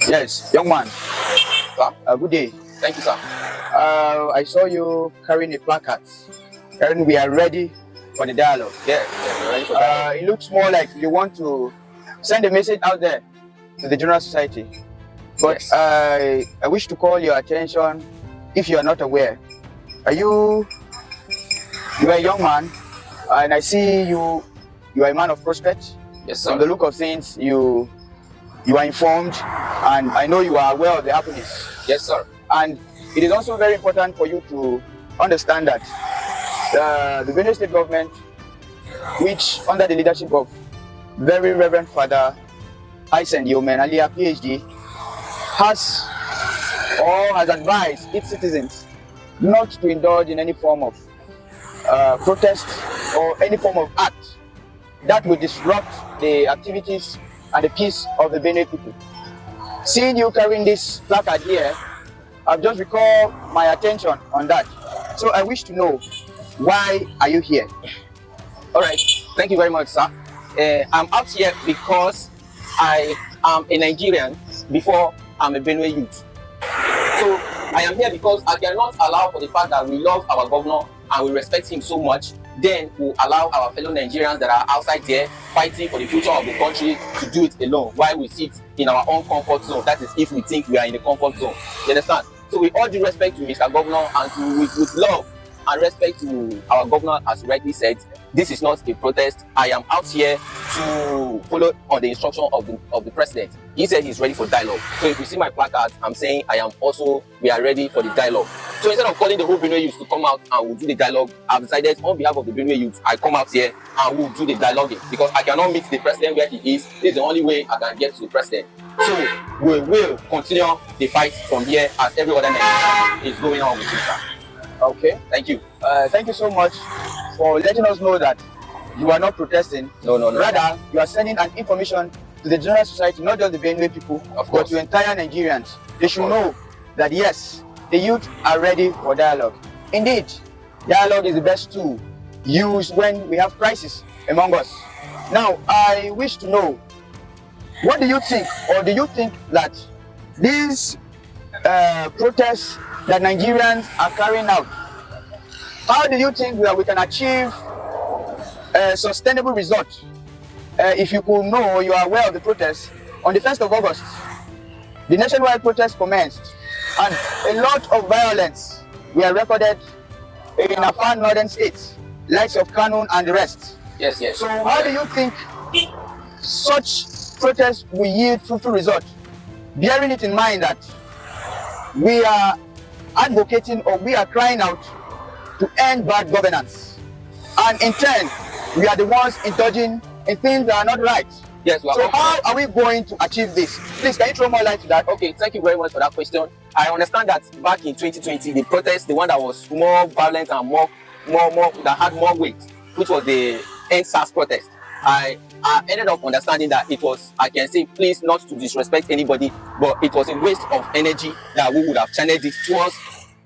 Yes, young man. Sir? Good day. Thank you, sir. I saw you carrying a placard. Karen, we are ready for the dialogue. Yes, we're ready for dialogue. It looks more like you want to send a message out there to the general society. But Yes. I wish to call your attention, if you are not aware. You are a young man, and I see you are a man of prospect. Yes, sir. From the look of things, you are informed, and I know you are aware of the happenings. Yes, sir. And it is also very important for you to understand that the Benue State government, which under the leadership of very Reverend Father Hysen Yomen Alia PhD, has advised its citizens not to indulge in any form of protest or any form of act that would disrupt the activities and the peace of the Benue people. Seeing you carrying this placard here, I've just recalled my attention on that. So I wish to know, why are you here? All right. Thank you very much, sir. I'm out here because I am a Nigerian before I'm a Benue youth. So I am here because I cannot allow for the fact that we love our governor and we respect him so much, then we'll allow our fellow Nigerians that are outside there fighting for the future of the country to do it alone while we sit in our own comfort zone. That is if we think we are in the comfort zone. You understand? So with all due respect to Mr. Governor and with love and respect to our governor, as you rightly said, this is not a protest. I am out here to follow on the instruction of the president. He said he's ready for dialogue. So if you see my placard, I'm saying we are ready for the dialogue. So instead of calling the whole Benue youth to come out and we'll do the dialogue, I've decided on behalf of the Benue youth, I come out here and we'll do the dialoguing because I cannot meet the president where he is. This is the only way I can get to the president. So we will continue the fight from here as every other Nigerian is going on with it. Okay. Thank you. Thank you so much for letting us know that you are not protesting. No. Rather, you are sending an information to the general society, not just the Benue people, but to entire Nigerians. They should know that yes, the youth are ready for dialogue. Indeed, dialogue is the best tool used when we have crisis among us. Now, I wish to know, what do you think, or do you think that these protests that Nigerians are carrying out, how do you think that we can achieve a sustainable result? If you could know, you are aware of the protest, on the 1st of August, the nationwide protest commenced, and a lot of violence were recorded in Afan northern states, likes of Kano and the rest. Yes. So how do you think such protests will yield fruitful result, bearing it in mind that we are advocating, or we are crying out to end bad governance, and in turn we are the ones indulging in things that are not right? Yes. So how are we going to achieve this? Please, can you throw more light to that? Okay, thank you very much for that question. I understand that back in 2020, the protest, the one that was more violent and more that had more weight, which was the End SARS protest, I ended up understanding that it was, I can say, please not to disrespect anybody, but it was a waste of energy that we would have channeled it towards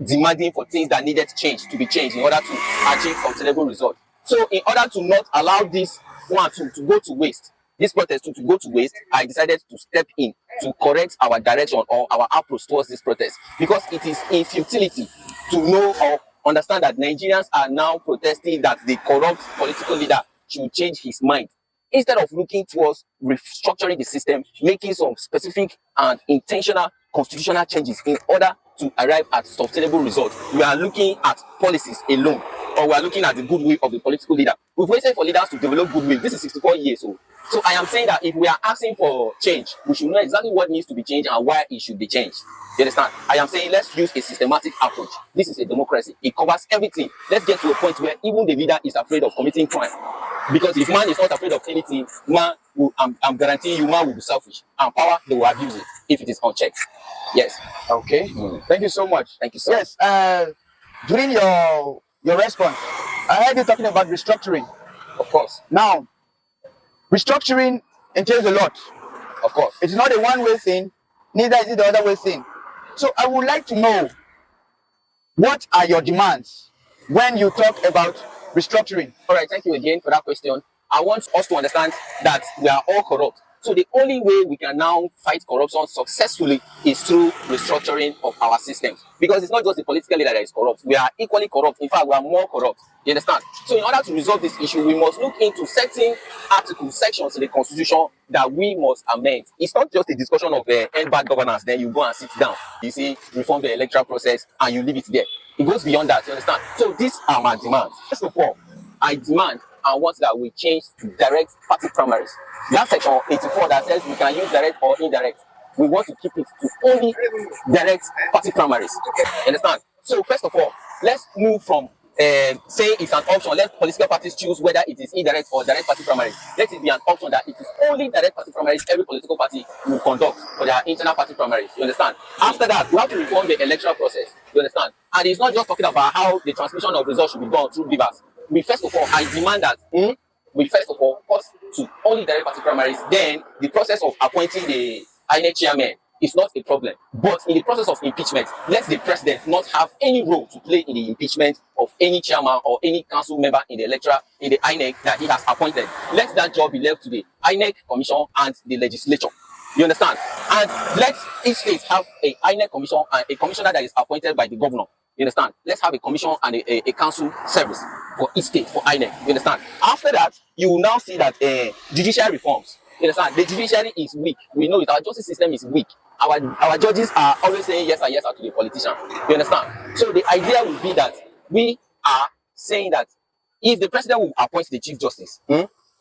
demanding for things that needed to be changed in order to achieve sustainable results. So in order to not allow this one to go to waste, this protest to go to waste, I decided to step in to correct our direction or our approach towards this protest, because it is in futility to know or understand that Nigerians are now protesting that the corrupt political leader should change his mind. Instead of looking towards restructuring the system, making some specific and intentional constitutional changes in order to arrive at sustainable results, we are looking at policies alone, or we are looking at the goodwill of the political leader. We've waited for leaders to develop goodwill. This is 64 years old. So I am saying that if we are asking for change, we should know exactly what needs to be changed and why it should be changed. You understand? I am saying let's use a systematic approach. This is a democracy. It covers everything. Let's get to a point where even the leader is afraid of committing crime. Because if man is not afraid of anything, man will, I'm guaranteeing you, man will be selfish. And power, they will abuse it if it is unchecked. Yes. Okay. Thank you so much. Thank you, sir. Yes. During your response, I heard you talking about restructuring. Of course. Now, restructuring entails a lot. Of course. It's not a one-way thing, neither is it the other way thing. So I would like to know, what are your demands when you talk about restructuring? All right, thank you again for that question. I want us to understand that we are all corrupt. So the only way we can now fight corruption successfully is through restructuring of our systems. Because it's not just the political leader that is corrupt. We are equally corrupt. In fact, we are more corrupt. You understand? So in order to resolve this issue, we must look into certain articles, sections in the constitution that we must amend. It's not just a discussion of end bad governance, then you go and sit down. You see, reform the electoral process and you leave it there. It goes beyond that, you understand? So these are my demands. First of all, I demand and want that we change to direct party primaries. That section 84 that says we can use direct or indirect, we want to keep it to only direct party primaries. You understand? So first of all, let's move from saying it's an option. Let political parties choose whether it is indirect or direct party primaries. Let it be an option that it is only direct party primaries every political party will conduct for their internal party primaries. You understand? After that, we have to reform the electoral process. You understand? And it's not just talking about how the transmission of results should be done through givers. We first of all, I demand that we first of all cut to only direct party primaries. Then the process of appointing the INEC chairman is not a problem. But in the process of impeachment, let the president not have any role to play in the impeachment of any chairman or any council member in the INEC that he has appointed. Let that job be left to the INEC commission and the legislature. You understand? And let each state have a INEC commission and a commissioner that is appointed by the governor. You understand? Let's have a commission and a council service for each state, for INEC. You understand? After that, you will now see that judicial reforms. You understand? The judiciary is weak. We know it. Our justice system is weak. Our judges are always saying yes and yes to the politician. You understand? So the idea will be that we are saying that if the president will appoint the chief justice,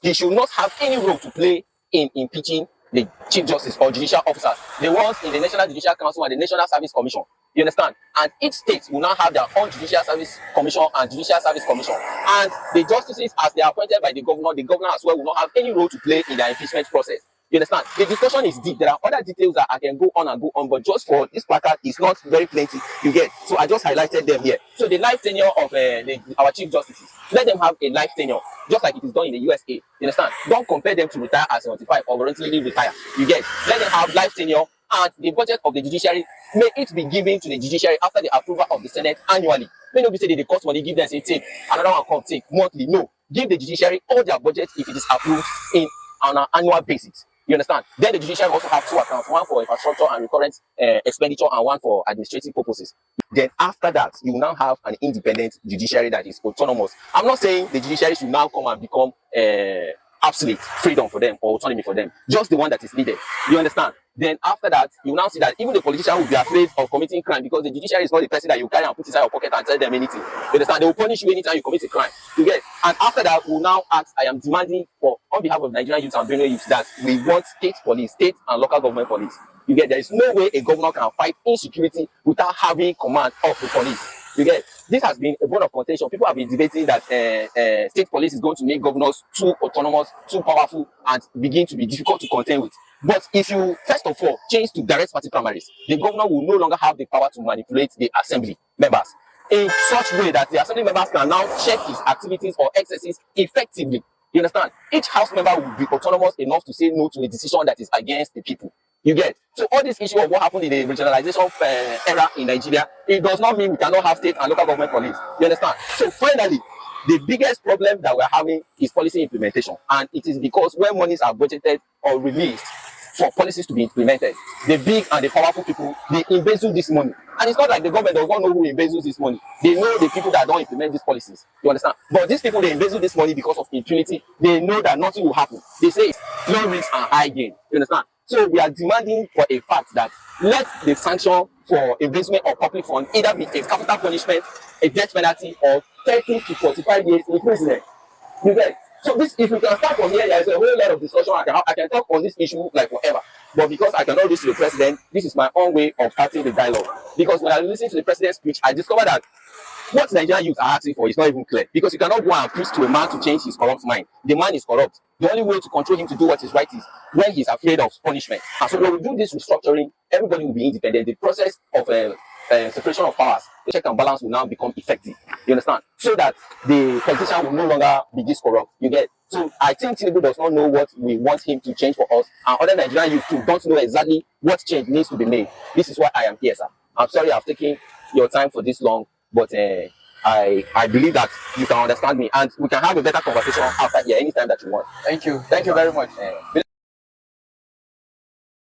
he should not have any role to play in impeaching the chief justice or judicial officers, the ones in the National Judicial Council and the National Service Commission. You understand? And each state will now have their own Judicial Service Commission and Judicial Service Commission. And the justices, as they are appointed by the governor as well will not have any role to play in the impeachment process. You understand? The discussion is deep. There are other details that I can go on, but just for this placard, it's not very plenty. You get? So I just highlighted them here. So the life tenure of our chief justices, let them have a life tenure, just like it is done in the USA. You understand? Don't compare them to retire at 75 or voluntarily retire. You get? Let them have life tenure, and the budget of the judiciary, may it be given to the judiciary after the approval of the Senate annually. May not be said they cost money, give them say take another one come take monthly. No, give the judiciary all their budget if it is approved on an annual basis. You understand? Then the judiciary also have two accounts, one for infrastructure and recurrent expenditure and one for administrative purposes. Then after that, you will now have an independent judiciary that is autonomous. I'm not saying the judiciary should now come and become absolute freedom for them or autonomy for them, just the one that is needed. You understand? Then after that, you now see that even the politician will be afraid of committing crime because the judiciary is not the person that you carry and put inside your pocket and tell them anything. You understand? They will punish you anytime you commit a crime. You get? And after that, we'll now ask, I am demanding on behalf of Nigerian youth and Benue youth that we want state police, state and local government police. You get? There is no way a governor can fight insecurity without having command of the police. You get? This has been a bone of contention. People have been debating that state police is going to make governors too autonomous, too powerful, and begin to be difficult to contend with. But if you, first of all, change to direct party primaries, the governor will no longer have the power to manipulate the assembly members in such way that the assembly members can now check his activities or excesses effectively. You understand? Each house member will be autonomous enough to say no to a decision that is against the people. You get? So all this issue of what happened in the regionalization era in Nigeria, it does not mean we cannot have state and local government police. You understand? So finally, the biggest problem that we're having is policy implementation. And it is because when monies are budgeted or released for policies to be implemented, the big and the powerful people, they embezzle this money. And it's not like the government does not know who embezzles this money. They know the people that don't implement these policies. You understand? But these people, they embezzle this money because of impunity. They know that nothing will happen. They say it's low risk and high gain. You understand? So we are demanding for a fact that let the sanction for embezzlement of public funds either be a capital punishment, a death penalty, or 30 to 45 years imprisonment. You get? So this, if we can start from here, there is a whole lot of discussion. I can talk on this issue like forever. But because I cannot reach to the president, this is my own way of starting the dialogue. Because when I listen to the president's speech, I discovered that what Nigerian youth are asking for is not even clear. Because you cannot go and preach to a man to change his corrupt mind. The man is corrupt. The only way to control him to do what is right is when he's afraid of punishment. And so when we do this restructuring, everybody will be independent. The process of separation of powers, the check and balance will now become effective. You understand? So that the politician will no longer be this corrupt. You get? So I think Tinubu does not know what we want him to change for us, and other Nigerian youth too don't know exactly what change needs to be made. This is why I am here, sir. I'm sorry I've taken your time for this long, but I believe that you can understand me, and we can have a better conversation after here anytime that you want. Thank you. Thank you very much.